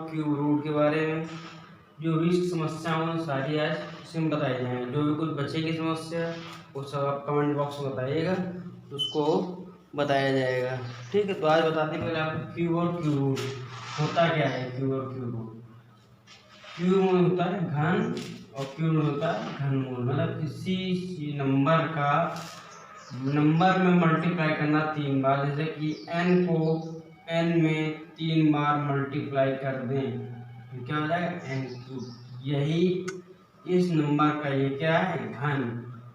Cube root के बारे में। जो भी समस्याएं सारी आज इसमें बताई जाएंगे। जो भी कुछ बचेगी समस्या वो सब आप कमेंट बॉक्स में बताइएगा, तो उसको बताया जाएगा। ठीक है, तो आज बताते हैं पहले आपको क्यूब और क्यूब रूट होता क्या है। क्यूब और क्यूब रूट, क्यूब में होता है घन और क्यूब में होता है घनमूल। मतलब किसी नंबर का नंबर में मल्टीप्लाई करना 3 बार, जैसे कि n को n में 3 बार मल्टीप्लाई कर दें तो क्या हो जाएगा n क्यूब। यही इस नंबर का ये क्या है घन,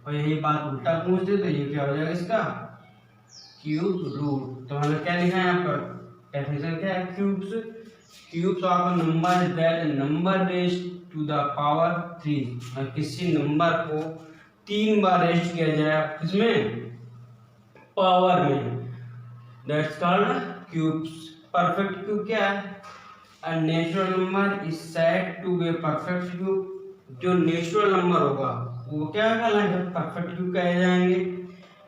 और यही बात उल्टा पूछ दे तो ये क्या हो जाएगा इसका क्यूब रूट। तो हमें क्या लिखा है यहाँ पर, डेफिनेशन क्या है cubes. Cubes of a number is that number raised to the power 3। और किसी नंबर को 3 बार रेज्ड किया जाए किसमें पावर में, that's called cubes. Perfect cube क्या है, a natural number is said to be perfect cube. जो नेचुरल नंबर होगा वो क्या कहलाएगा परफेक्ट क्यूब कहे जाएंगे।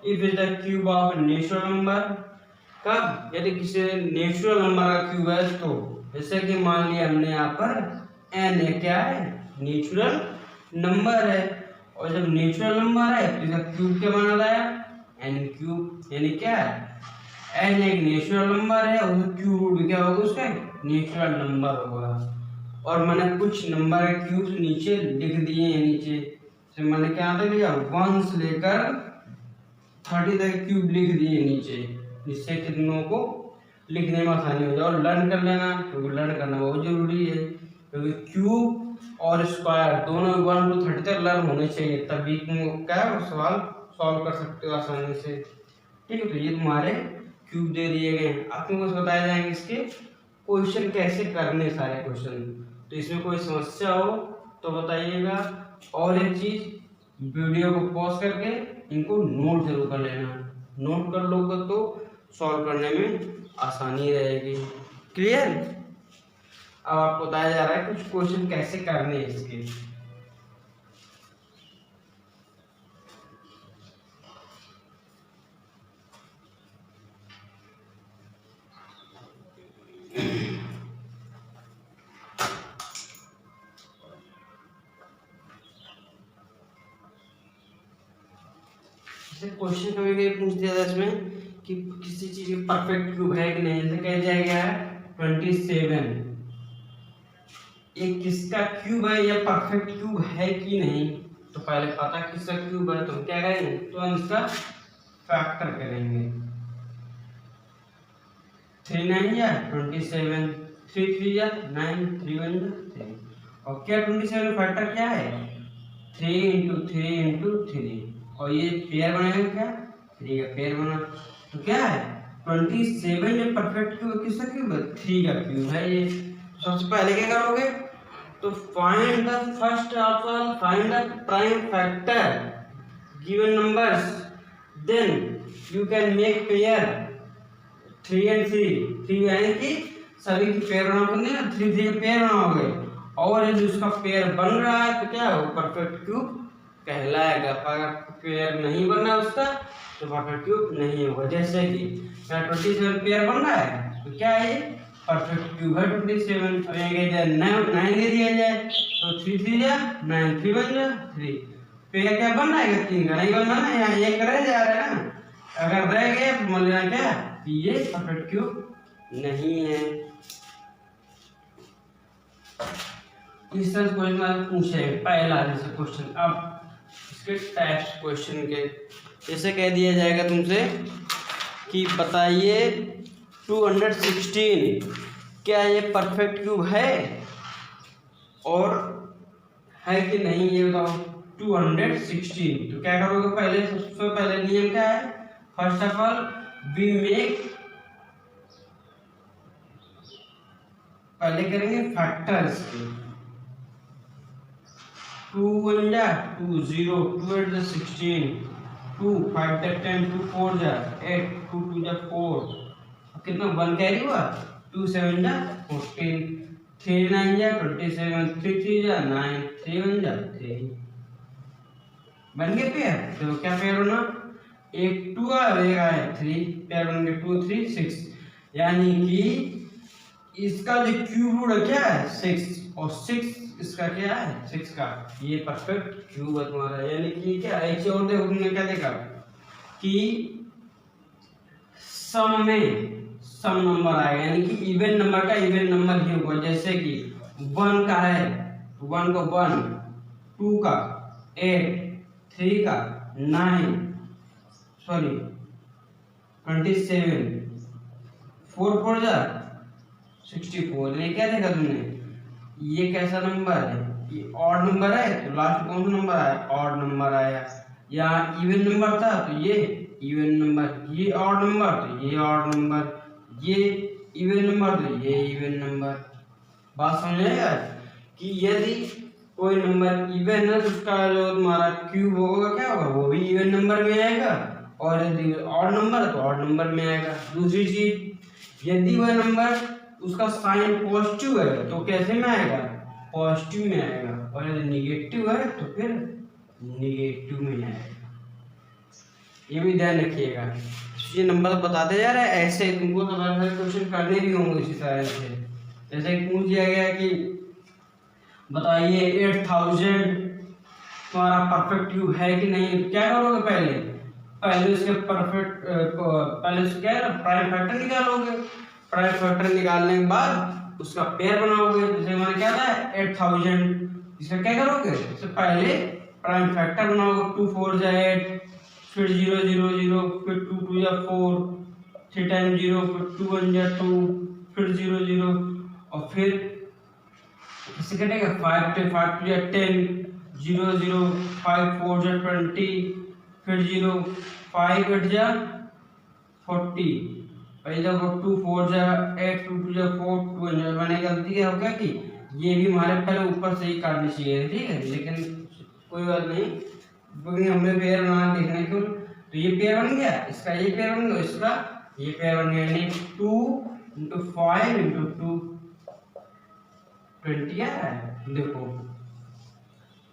If is the cube of natural number, कब यदि किसी नेचुरल नंबर का क्यूब है, तो जैसे कि मान लिया हमने यहाँ पर n है, क्या है नेचुरल नंबर है, और जब नेचुरल नंबर है तो इसका क्यूब क्या बना रहा है n क्यूब। यानी क्या है n एक नेचुरल नंबर है और क्यूब रूट क्या होगा उसका नेचुरल नंबर होगा। और मैंने कुछ नंबर के क्यूब नीचे लिख दिए हैं, नीचे से मैंने क्या था लिया 1 से लेकर 30 तक क्यूब लिख दिए नीचे, जिससे कितनों को लिखने में आसानी हो जाए। और लर्न कर लेना, क्योंकि लर्न करना बहुत जरूरी है, क्योंकि क्यूब और स्क्वायर दोनों 1 to 30 तक लर्न होने चाहिए, तभी तुम क्या सवाल सॉल्व कर सकते हो आसानी से। ठीक है, तो ये तुम्हारे क्यूब दे दिए गए हैं। अब तुमको बताए जाएंगे इसके क्वेश्चन कैसे करने, सारे क्वेश्चन। तो इसमें कोई समस्या हो तो बताइएगा। और एक चीज, वीडियो को पॉज करके इनको नोट जरूर कर लेना। नोट कर लोगे तो सॉल्व करने में आसानी रहेगी। क्लियर। अब आपको बताया जा रहा है कुछ क्वेश्चन कैसे करने हैं इसके। क्वेश्चन कभी पूछ दिया था इसमें कि किसी चीज की परफेक्ट क्यूब है कि नहीं, जैसे कह दिया गया है 27, ये किसका क्यूब है या परफेक्ट क्यूब है कि नहीं। तो पहले पता किसका क्यूब है, तो क्या करेंगे तो हम इसका फैक्टर करेंगे। 3 9 या 27, 3 3 या 9, 3 1 3। और क्या 27 फैक्टर क्या है 3 into 3 into 3, और ये पेयर बनेगा क्या 3 का पेयर बना। तो क्या है 27 जो परफेक्ट क्यूब किसका क्यूब है 3 का क्यूब है ये। सबसे पहले क्या करोगे, तो find the first of all, find the prime factor given numbers, then you can make pair 3 and 3। 3 यानी कि सभी की पेयर बनाओगे ना, 3 3 के पेयर बनाओगे, और यदि उसका पेयर बन रहा है तो क्या हो परफेक्ट क्यूब कहलाएगा। अगर पेयर नहीं बना उसका तो परफेक्ट क्यूब नहीं होगा। जैसे कि 27 पेयर बन रहा है तो क्या है परफेक्ट क्यूब है 27। और ये 9 दे दिया जाए तो 3 3 जा 9, 3 1 जा 3, पेयर क्या बन रहा है 3 का नहीं बनना ना, यहाँ ये रह जा रहा है ना। अगर रह गए तो मान लेना क्या ये परफेक्ट क्यूब नहीं है। इस तरह क्वेश्चन पूछे पहला जैसे क्वेश्चन। अब इसके टेस्ट क्वेश्चन के जैसे कह दिया जाएगा तुमसे कि बताइए 216 क्या ये परफेक्ट क्यूब है और है कि नहीं ये बताओ 216। तो क्या करोगे पहले, सबसे पहले नियम क्या है, first of all we make, पहले करेंगे फैक्टर्स के। 2 1 जा 2 0, 2 8 जा 16, 2 5 जा 10, 2 4 जा 8, 2 2 जा 4, कितना 1 कैरी हुआ, 2 7 जा 14, 3 9 जा 27, 3 3 जा 9, 3 1 जा 3। बन गए पेयर। तो क्या पेयर होना, एक 2 और एक आया 3, पेयर बन गए 2 3 6। यानी कि इसका जो क्यूब रूट है क्या है 6, और 6 इसका क्या है 6 का, ये परफेक्ट क्यूब है तुम्हारा। यानी कि क्या एक से और देखो, तुमने क्या देखा कि सम नंबर आएगा, यानी कि इवन नंबर का इवन नंबर ही होगा। जैसे कि 1 का है 1 को 1, 2 का 8, 3 का 9 सॉरी 27, 4 4 जा 64। ये क्या देखा तुमने, ये कैसा नंबर है, ये ऑड नंबर है, तो लास्ट कौन सा नंबर आया, ऑड नंबर आया। यहाँ इवन नंबर था तो ये इवन नंबर, ये ऑड नंबर तो ये ऑड नंबर, ये इवन नंबर तो ये इवन नंबर। बात समझ आएगा कि यदि कोई नंबर इवन है तो उसका जो तुम्हारा क्यूब होगा क्या होगा, वो भी इवन नंबर में आएगा, और यदि ऑड नंबर है तो ऑड नंबर में आएगा। दूसरी चीज, यदि वह नंबर उसका साइन पॉजिटिव है तो कैसे में आएगा, पॉजिटिव में आएगा, और यदि निगेटिव है तो फिर निगेटिव में आएगा। ये भी ध्यान रखिएगा। ये नंबर बताते जा रहे हैं, ऐसे तुमको तो क्वेश्चन करने भी होंगे इसी तरह से। जैसे पूछ दिया गया कि बताइए 8000 तुम्हारा परफेक्ट क्यूब है कि नहीं, क्या करोगे, पहले उसके पहले उसके क्या प्राइम फैक्टर निकालोगे। प्राइम फैक्टर निकालने के बाद उसका पेयर बनाओगे। जैसे मैंने क्या था 8000, इसका क्या करोगे, इससे पहले प्राइम फैक्टर बनाओगे, 2 4 जा 8, फिर 0 0 0, फिर 2 2 जा 4, 3 टाइम 0, फिर 2 1 जा 2, फिर 0 0, और फिर इससे कटेगा 5 2 जा 10, 0 0, 5 4 जा 20, फिर 0 5 8 जा 40, और इधर 2 4 जा 8, 2 2 जा 4, 2 1 जा। मैंने गलती क्या हो गया कि ये भी हमारे पहले ऊपर से ही काटनी चाहिए, ठीक है, लेकिन कोई बात नहीं, क्योंकि हमें पेयर बनाना देखना क्यों। तो ये पेयर बन गया, इसका ये पेयर बन गया, इसका ये पेयर बन गया, यानी 2 × 5 × 2 20 है। देखो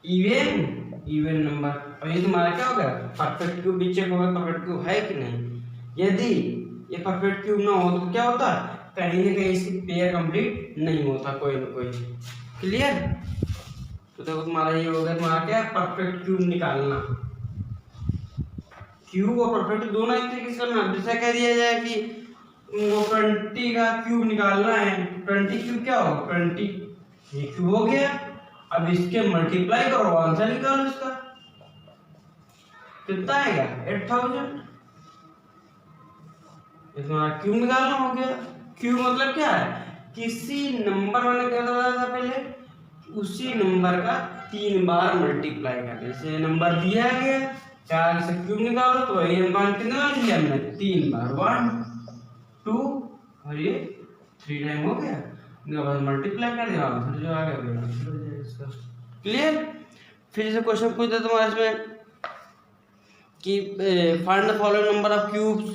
इवन नंबर, और ये तुम्हारा क्या होगा, परफेक्ट क्यूब भी चेक होगा परफेक्ट क्यूब है कि नहीं। यदि ये परफेक्ट क्यूब ना हो तो क्या होता, कहीं ना कहीं इसकी पेयर कंप्लीट नहीं होता, कोई ना कोई। क्लियर। तो देखो तुम्हारा ये होगा, तुम्हारा क्या परफेक्ट क्यूब निकालना। क्यूब और परफेक्ट दोनों एक तरीके से करना। जैसा कह दिया जाए कि वो 20 का क्यूब निकालना है, 20 क्यूब क्या होगा 20, ये क्यूब हो गया। अब इसके मल्टीप्लाई करो, आंसर निकालो इसका, कितना आएगा 8000। इसमें क्यूब निकालना हो गया। क्यूब मतलब क्या है, किसी नंबर, मैंने क्या बताया था पहले, उसी नंबर का 3 बार मल्टीप्लाई करना। जैसे नंबर दिया गया 4 से क्यूब निकालो, तो ये नंबर कितना लिया हमने 3 बार, 1 2 और ये 3 टाइम हो गया, बस मल्टीप्लाई कर दिया, आंसर जो आ गया इसका। क्लियर। फिर जैसे क्वेश्चन पूछते तुम्हारे इसमें कि find the following number of cubes,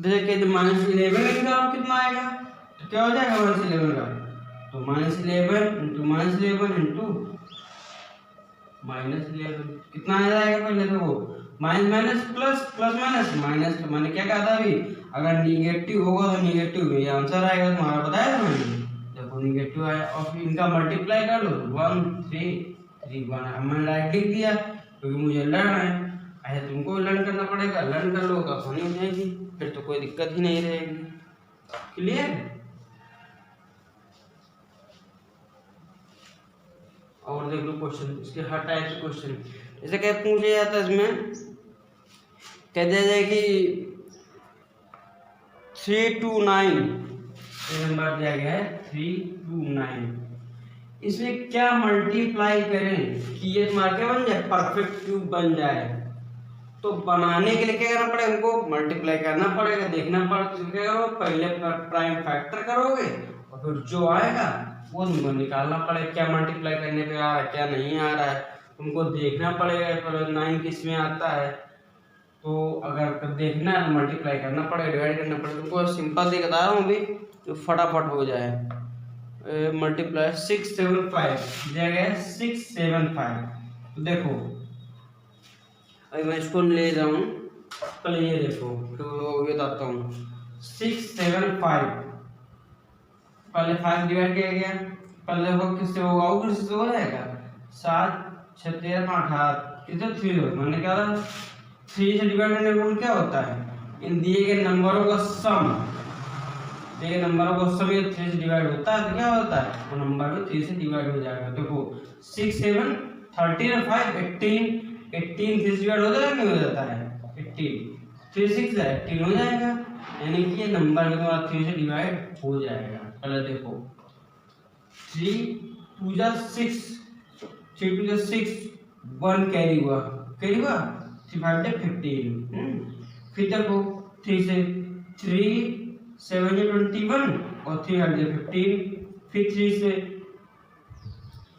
जैसे कि -11 निकालो कितना आएगा, तो क्या हो जाएगा -11 का, तो -11 × -11 कितना आ जाएगा, पहले देखो माइनस प्लस प्लस माइनस, तो मैंने क्या कहा था अभी, अगर निगेटिव होगा तो निगेटिव ये आंसर आएगा, तुम्हारा बताया था मैंने। देखो निगेटिव आया, और इनका मल्टीप्लाई कर लो 1 3 3 1। अब मैंने राइट लिख दिया क्योंकि मुझे लर्न है, ऐसे तुमको लर्न करना पड़ेगा, लर्न कर लो तो आसानी हो जाएगी, फिर तो कोई दिक्कत ही नहीं रहेगी। क्लियर। और देख लो क्वेश्चन, इसके हर टाइप से क्वेश्चन जैसे क्या पूछा जाता है, इसमें कह दिया जाए कि 3 2 9 नंबर दिया गया है 3 2 9, इसमें क्या मल्टीप्लाई करें कि ये तुम्हारा क्या बन जाए, परफेक्ट क्यूब बन जाए। तो बनाने के लिए क्या करना पड़ेगा, हमको मल्टीप्लाई करना पड़ेगा, देखना पड़ेगा, क्या करो पहले प्राइम फैक्टर करोगे, और फिर जो आएगा वो तुमको निकालना पड़ेगा, क्या मल्टीप्लाई करने पे आ रहा है क्या नहीं आ रहा है, तुमको देखना पड़ेगा। 9 किस में आता है, तो अगर देखना है तो मल्टीप्लाई करना पड़ेगा, डिवाइड करना पड़ेगा। तुमको सिंपल देख बता रहा हूँ अभी, तो फटाफट हो जाए। मल्टीप्लाई 6 7 5 दिया गया है 6 7 5। तो देखो अभी मैं इसको ले जाऊँ, पहले ये देखो, तो ये बताता हूँ 6 7 5 पहले 5 डिवाइड किया गया, पहले वो किससे होगा, वो किससे हो जाएगा, 7 6 13 18 कितने 3 हो, मैंने क्या था 3 से डिवाइड करने का रूल क्या होता है, इन दिए गए नंबरों का सम, दिए गए नंबरों का सम ये 3 से डिवाइड होता है तो क्या होता है, वो नंबर भी 3 से डिवाइड हो जाएगा। देखो 6 7 13 और 5 18, 18 3 से डिवाइड हो जाएगा नहीं हो जाता है, 18 3 6 है 18 हो जाएगा, यानी कि ये नंबर में तुम्हारा 3 से डिवाइड हो जाएगा। पहले देखो 3 2 जा 6, 3 2 जा 6, 1 कैरी हुआ, 3 5 जा 15, फिर देखो 3 से 3 7 जा 21 और 3 8 जा 15, फिर 3 से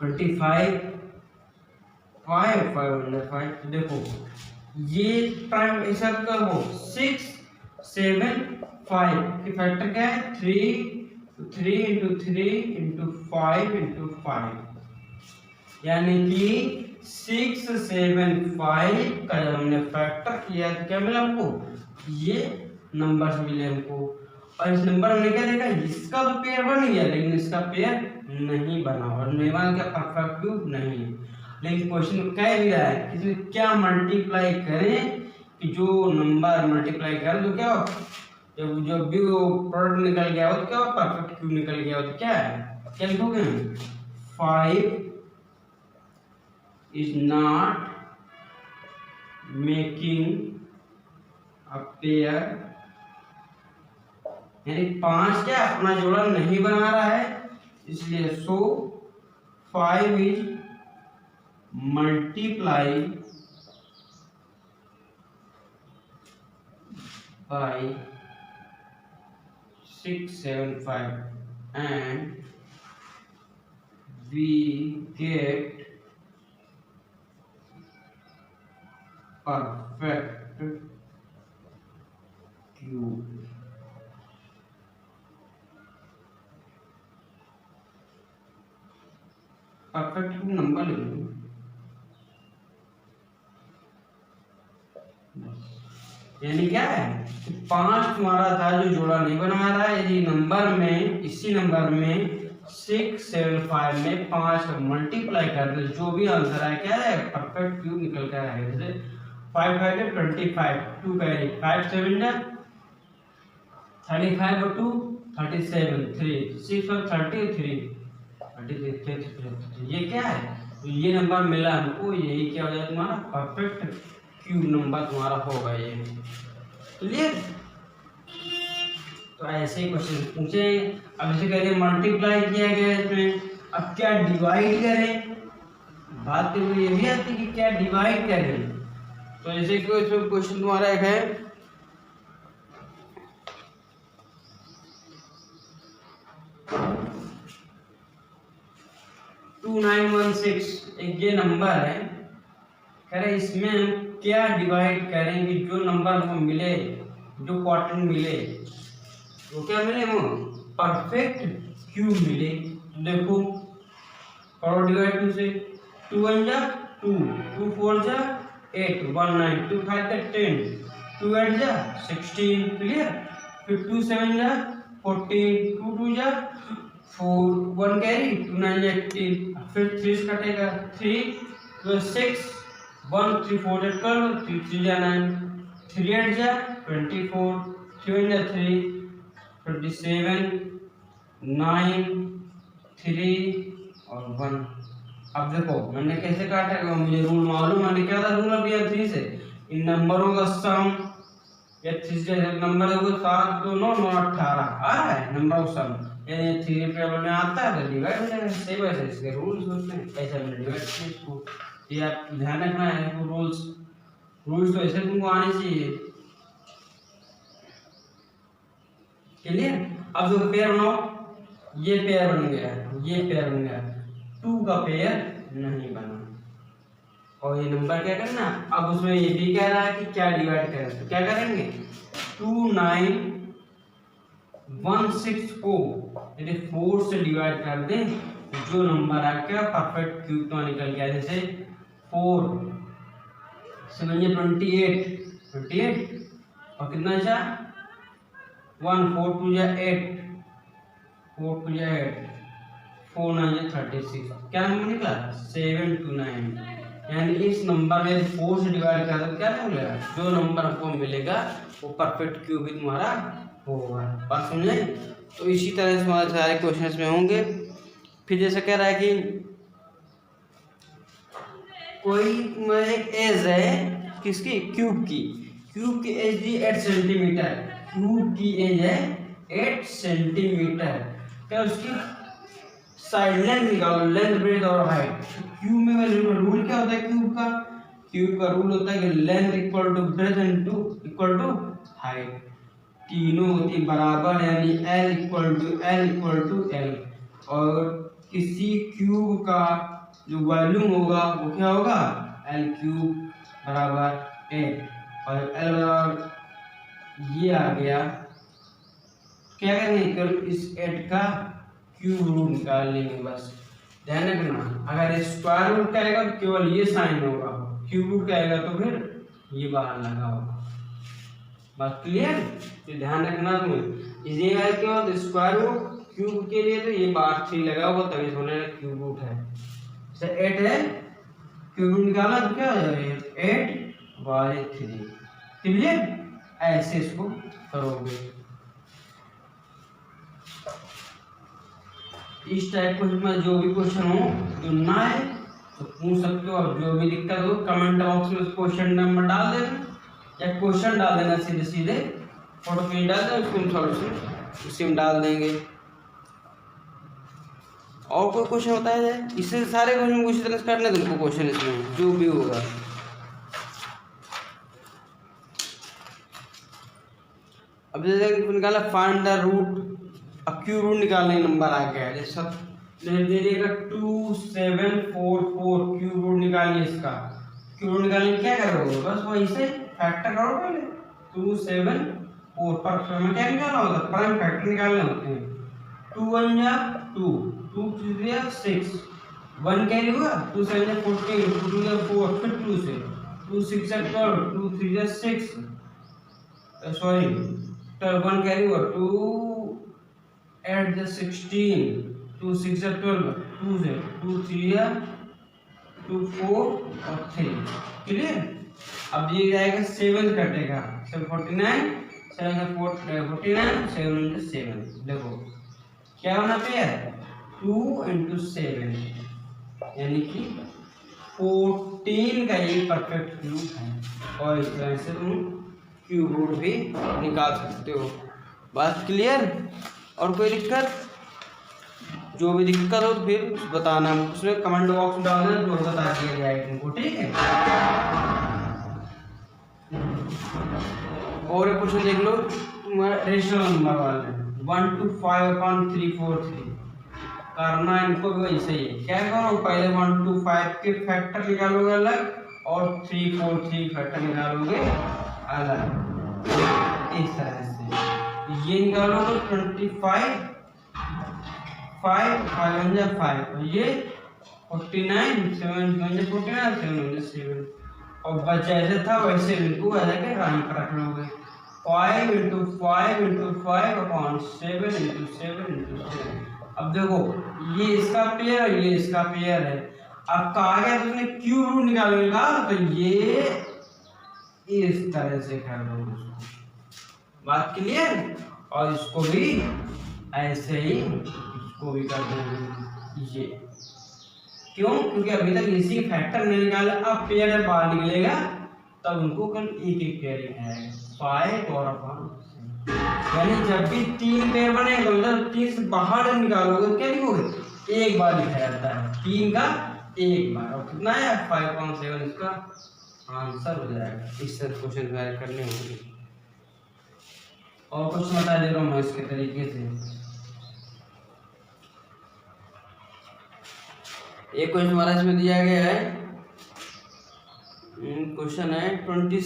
25 5 5 5, देखो ये प्राइम ऐसा करो 6 7 5 की फैक्टर क्या है 3 3 into 3 into 5 into 5, यानी कि 6 7 5 का जब हमने फैक्टर किया तो क्या मिला हमको, ये नंबर मिले हमको। और इस नंबर में क्या देखा, इसका तो पेयर बन गया लेकिन इसका पेयर नहीं बना, और मेवान का परफेक्ट क्यूब नहीं है। लेकिन क्वेश्चन कह भी रहा है कि क्या मल्टीप्लाई करें कि जो नंबर मल्टीप्लाई करें तो क्या जब भी वो प्रोडक्ट निकल गया हो तो क्या परफेक्ट क्यूब निकल गया हो तो क्या है, क्या लिखोगे 5 is not making a pair, यानी 5 क्या अपना जोड़ा नहीं बना रहा है, इसलिए सो 5 is multiply by 6 7 5 and we get perfect cube। Perfect cube number ले लो, यानी क्या है 5 तुम्हारा था जो जोड़ा नहीं बना रहा है, यदि नंबर में इसी नंबर में 6 7 5 में 5 का मल्टीप्लाई कर दे जो भी आंसर है क्या है परफेक्ट क्यूब निकल कर आएगा। जैसे 5 5 है 25, 2 कैरी 5 7 जा 35 और 2 37, 3 6 और 33 33, ये क्या है, तो ये नंबर मिला हमको, यही क्या हो जाएगा तुम्हारा परफेक्ट क्यूब नंबर तुम्हारा होगा ये। क्लियर, तो ऐसे ही क्वेश्चन पूछे। अब इसे कह रहे मल्टीप्लाई किया गया है इसमें, अब क्या डिवाइड करें, बात तो ये भी आती है कि क्या डिवाइड करें। तो जैसे कि इसमें क्वेश्चन तुम्हारा एक है 2916, एक ये नंबर है, कह रहे इसमें हम क्या डिवाइड करेंगे, जो नंबर हमको मिले, जो क्वाड्रेंट मिले वो क्या मिले, वो परफेक्ट क्यूब मिले। देखो और डिवाइड 2 से 2 1 जा 2 2 4 जा 8 1 9 2 5 जा 10 2 8 जा 16, क्लियर। फिर 2 7 जा 14 2 2 जा 4 1 कैरी 2 9 जा 18, फिर 3 कटेगा 3 तो 6 1 3 4 जा 12 3 3 जा 9 3 8 जा 24 3 जा 3 27 9 3 और 1। अब देखो मैंने कैसे काटा, मुझे रूल मालूम, मैंने क्या था रूल अभी 3 से इन नंबरों का सम, या 3 से नंबर है वो 7 2 9 9 18 आ रहा है नंबर का सम, यानी 3 टेबल में आता है तो डिवाइड हो जाएगा। सही वैसे इसके रूल्स होते हैं, ऐसे हमने डिवाइड किया इसको, ये आप ध्यान रखना है वो रूल्स तो ऐसे तुमको आने चाहिए। क्लियर, अब जो पेयर बनाओ, ये पेयर बन गया, ये पेयर बन गया, 2 का पेयर नहीं बना, और ये नंबर क्या करना, अब उसमें ये भी कह रहा है कि क्या डिवाइड करें, तो क्या करेंगे 2 9 1 6 को यदि 4 से डिवाइड कर दें तो जो नंबर आ गया परफेक्ट क्यूब तो निकल गया। जैसे 4 7 28 और कितना जा 1 4 2 जा 8 4 टू 8, 4 9 36, क्या नंबर निकला 729। यानी इस नंबर में 4 से डिवाइड कर दो क्या मिलेगा, जो नंबर आपको मिलेगा वो परफेक्ट क्यूब ही तुम्हारा होगा। बात समझे? तो इसी तरह से हमारे सारे क्वेश्चंस में होंगे। फिर जैसे कह रहा है कि कोई एक एज है किसकी, क्यूब की एज दी 8 सेंटीमीटर, क्यूब की एज है 8 सेंटीमीटर। क्या उसकी साइड लेंथ निकालो, लेंथ ब्रेथ और हाइट। क्यूब में रूल क्या होता है, क्यूब का रूल होता है कि length equal to breadth equal to height, तीनों होती बराबर, यानी L इक्वल टू L। और किसी क्यूब का जो वॉल्यूम होगा वो क्या होगा, L क्यूब बराबर 8, और L बराबर ये आ गया। क्या करेंगे, इस 8 का क्यूब रूट निकाल लेंगे बस। ध्यान रखना, अगर स्क्वायर रूट का आएगा तो केवल ये साइन होगा, क्यूब रूट का आएगा तो फिर ये बाहर लगा होगा। बात क्लियर? तो ध्यान रखना तुम्हें, ये है क्या होता है स्क्वायर रूट, क्यूब के लिए तो ये बाहर 3 लगा होगा तभी होने क्यूब रूट है। जैसे 8 है, क्यूब रूट निकाला तो क्या हो जाएगा 8 बाय 3। क्लियर? ऐसे इसको करोगे। इस टाइप को जो भी क्वेश्चन हो जो ना है तो पूछ सकते हो, और जो भी दिक्कत हो कमेंट बॉक्स में क्वेश्चन नंबर डाल देना या क्वेश्चन डाल देना, सीधे फोटो पे डाल देना, उसको हम सॉल्यूशन उसी में डाल देंगे। और कोई क्वेश्चन बताया जाए, इससे सारे क्वेश्चन को इसी तरह से करने तुमको क्वेश्चन इसमें जो भी होगा। अब जैसे निकाला फाइंड द रूट, अब क्यूब रूट निकालने नंबर आ गया है, जैसे दे देगा 2744, क्यूब रूट निकालिए इसका। क्यूब रूट निकालने क्या करोगे, बस वही से फैक्टर करो पहले 274 पर में क्या निकालना होता है, प्राइम फैक्टर निकालने होते हैं। 2 1 जा 2, 2 3 जा 6, 1 कैरी हुआ, 2 7 जा 14, 2 2 जा 4, फिर 2 से 2 6 जा 12, 2 3 जा 6, सॉरी 1 कैरी हुआ, 2 8 जा 16, 2 6 जा 12, 2 से 2 3 जा 2 4 और 3। क्लियर? अब ये जाएगा 7 कटेगा, 7 49, 7 का 49, 7 7। देखो क्या होना पे 2 × 7, यानी कि 14 का ये परफेक्ट क्यूब है। और इस तरह से तुम क्यूब रूट भी निकाल सकते हो। बात क्लियर? और कोई दिक्कत, जो भी दिक्कत हो फिर बताना, उसमें कमेंट बॉक्स में डालना, जो बता दिया जाएगा तुमको। ठीक है? और एक क्वेश्चन देख लो, रेशनल नंबर वाले 1 to 5/343 करना इनको भी वैसे ही है। क्या करो, पहले 1 to 5 के फैक्टर निकालोगे अलग और 3 4 3 फैक्टर निकालोगे अलग, इस तरह से ये निकालोगे 25 5 5 1 5, ये 49 7 1 49 7 7, और बचा ऐसे था वैसे इनको ऐसा के रैंक रख लोगे 5 × 5 × 5/7 × 7 × 7। अब देखो ये इसका पेयर है, ये इसका पेयर है। अब कहा गया तुमने क्यूब रूट निकालेगा तो ये इस तरह से कर दो उसको। बात क्लियर? और इसको भी ऐसे ही इसको भी कर दोगे ये। क्यों? क्योंकि अभी तक इसी फैक्टर नहीं निकाला, अब पेयर बाहर निकलेगा तब उनको कल एक एक पेयर आएगा 5 और 5। यानी जब भी 3 पेयर बनेगा मतलब 3 से बाहर निकालोगे क्या लिखोगे, एक बार लिखा जाता है 3 का एक बार, और कितना है 5/7 इसका आंसर हो जाएगा। इस तरह क्वेश्चन तैयार करने होंगे। और कुछ बता दे रहा हूँ मैं इसके तरीके से। एक क्वेश्चन हमारा इसमें दिया गया है, क्वेश्चन है 27 ×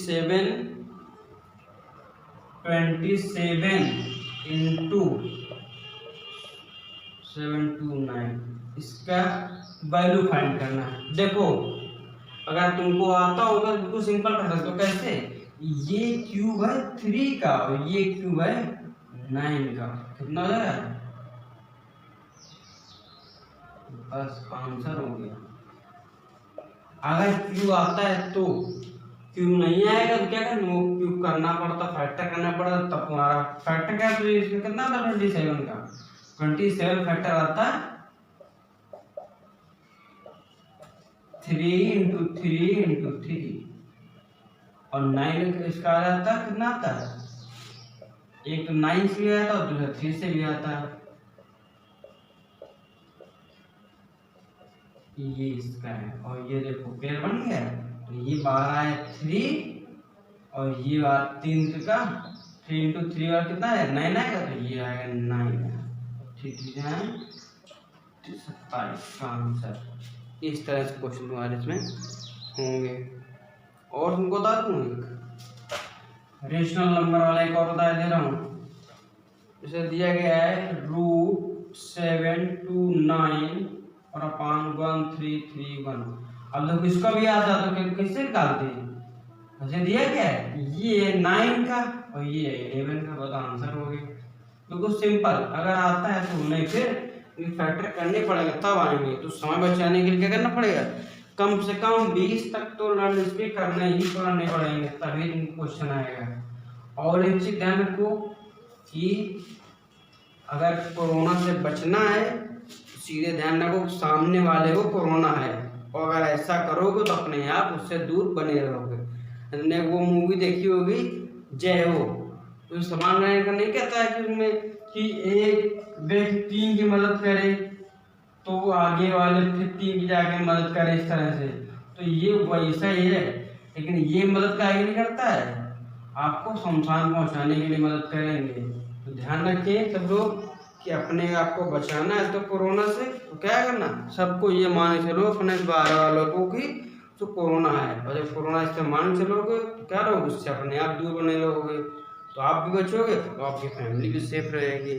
729, इसका वैल्यू फाइंड करना है। देखो अगर तुमको आता होगा तो बिल्कुल सिंपल कर सकते हो। कैसे? ये क्यूब है 3 का और ये क्यूब है 9 का, कितना हो जाएगा बस आंसर हो गया। अगर क्यू आता है तो, क्यू नहीं आएगा तो क्या करना, वो क्यू करना पड़ता, फैक्टर करना पड़ता, तब तुम्हारा फैक्टर क्या, तो इसमें कितना था 27 का, 27 फैक्टर आता है 3 इंटू 3 और 9 इसका आ जाता है, कितना आता है, एक तो 9 से भी आता है और दूसरा 3 से भी आता है। ये इसका है, और ये देखो पेयर बन गया, तो ये 12 है 3 और ये बात 3 का 3 इंटू 3 और कितना है 9 आएगा, तो ये आएगा 9, ठीक है 27 का आंसर। इस तरह से क्वेश्चन तुम्हारे इसमें होंगे। और तुमको बता दूं एक रेशनल नंबर वाला एक और बता दे रहा हूँ। इसे दिया गया है √729 और अपान 1331। अब देखो इसका भी आता तो कैसे निकालते हैं, ऐसे दिया क्या है, ये 9 का और ये 11 का, बता आंसर हो गया। बिल्कुल सिंपल, अगर आता है तो नहीं फिर फैक्टर करने पड़ेगा तब आएंगे। तो समय बचाने के लिए क्या करना पड़ेगा, कम से कम 20 तक तो लर्न इसके करने ही पड़ेंगे, तभी क्वेश्चन आएगा। और एक चीज ध्यान रखो कि अगर कोरोना से बचना है, सीधे ध्यान रखो सामने वाले को कोरोना है, और अगर ऐसा करोगे तो अपने आप उससे दूर बने रहोगे। हमने वो मूवी देखी होगी जय हो, तो समान रहने का नहीं कहता है कि उसमें कि एक व्यक्ति 3 की मदद करे तो आगे वाले फिर 3 की जाके मदद करे, इस तरह से। तो ये वैसा ही है, लेकिन ये मदद का आगे नहीं करता है, आपको शमशान पहुंचाने के लिए मदद करेंगे। तो ध्यान रखिए सब लोग कि अपने आप को बचाना है तो कोरोना से, तो क्या करना, सबको ये मान के चलो अपने बाहर वालों को कि जो कोरोना है, और जब कोरोना इससे मान चलोगे तो क्या रहोगे, उससे अपने आप दूर बने रहोगे, तो आप भी बचोगे तो आपकी फैमिली भी सेफ रहेगी।